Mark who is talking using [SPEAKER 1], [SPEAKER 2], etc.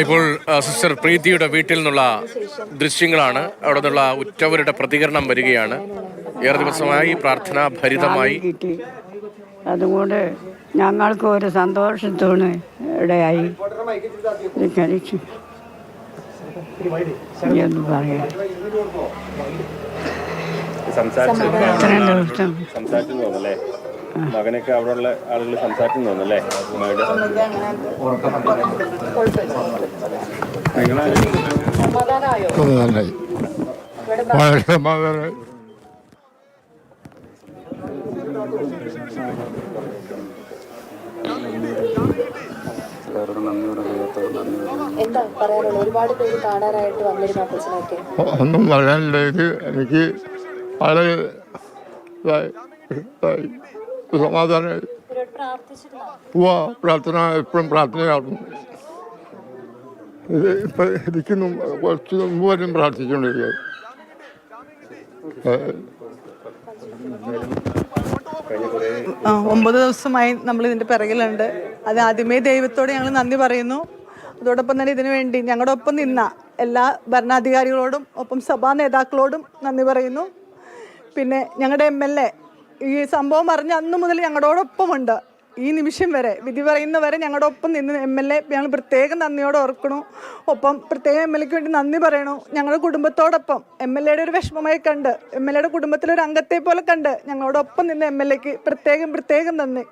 [SPEAKER 1] ഇപ്പോൾ സിസ്റ്റർ പ്രീതിയുടെ വീട്ടിൽ നിന്നുള്ള ദൃശ്യങ്ങളാണ്. അവിടെ നിന്നുള്ള ഉറ്റവരുടെ പ്രതികരണം വരികയാണ്. ഏറെ ദിവസമായി പ്രാർത്ഥനാ ഭരിതമായി
[SPEAKER 2] കിട്ടി. അതുകൊണ്ട് ഞങ്ങൾക്ക് ഒരു സന്തോഷത്തോണ് ഇടയായി. എന്ന് പറയാം ഇത്രയും ദിവസം
[SPEAKER 3] മകനൊക്കെ അവിടെയുള്ള ആളുകൾ സംസാരിച്ചു തോന്നല്ലേ?
[SPEAKER 4] വളരെ സമാധാനമായി. ഒന്നും പറയാനില്ല. എനിക്ക് വളരെ സമാധാനമായി. പ്രാർത്ഥന എപ്പോഴും പ്രാർത്ഥനയായിരുന്നു. ഇത് ഇപ്പം ഇരിക്കുന്നു. കുറച്ച് മുമ്പ് വരും പ്രാർത്ഥിച്ചുകൊണ്ടിരിക്കുക.
[SPEAKER 5] 9 ദിവസമായി നമ്മൾ ഇതിൻ്റെ പിറകിലുണ്ട്. അത് ആദ്യമേ ദൈവത്തോട് ഞങ്ങൾ നന്ദി പറയുന്നു. അതോടൊപ്പം തന്നെ ഇതിനു വേണ്ടി ഞങ്ങളുടെ ഒപ്പം നിന്ന എല്ലാ ഭരണാധികാരികളോടും ഒപ്പം സഭാ നേതാക്കളോടും നന്ദി പറയുന്നു. പിന്നെ ഞങ്ങളുടെ MLA ഈ സംഭവം അറിഞ്ഞ അന്നു മുതൽ ഞങ്ങളോടൊപ്പമുണ്ട്. ഈ നിമിഷം വരെ വിധി പറയുന്നവരെ ഞങ്ങളുടെ ഒപ്പം നിന്ന് MLA ഞങ്ങൾ പ്രത്യേകം നന്ദിയോടെ ഓർക്കണു. ഒപ്പം പ്രത്യേകം MLAക്ക് വേണ്ടി നന്ദി പറയണു. ഞങ്ങളുടെ കുടുംബത്തോടൊപ്പം MLAയുടെ ഒരു വിഷമമായി കണ്ട് MLAയുടെ കുടുംബത്തിലൊരു അംഗത്തെ പോലെ കണ്ട് ഞങ്ങളോടൊപ്പം നിന്ന് MLAക്ക് പ്രത്യേകം നന്ദി.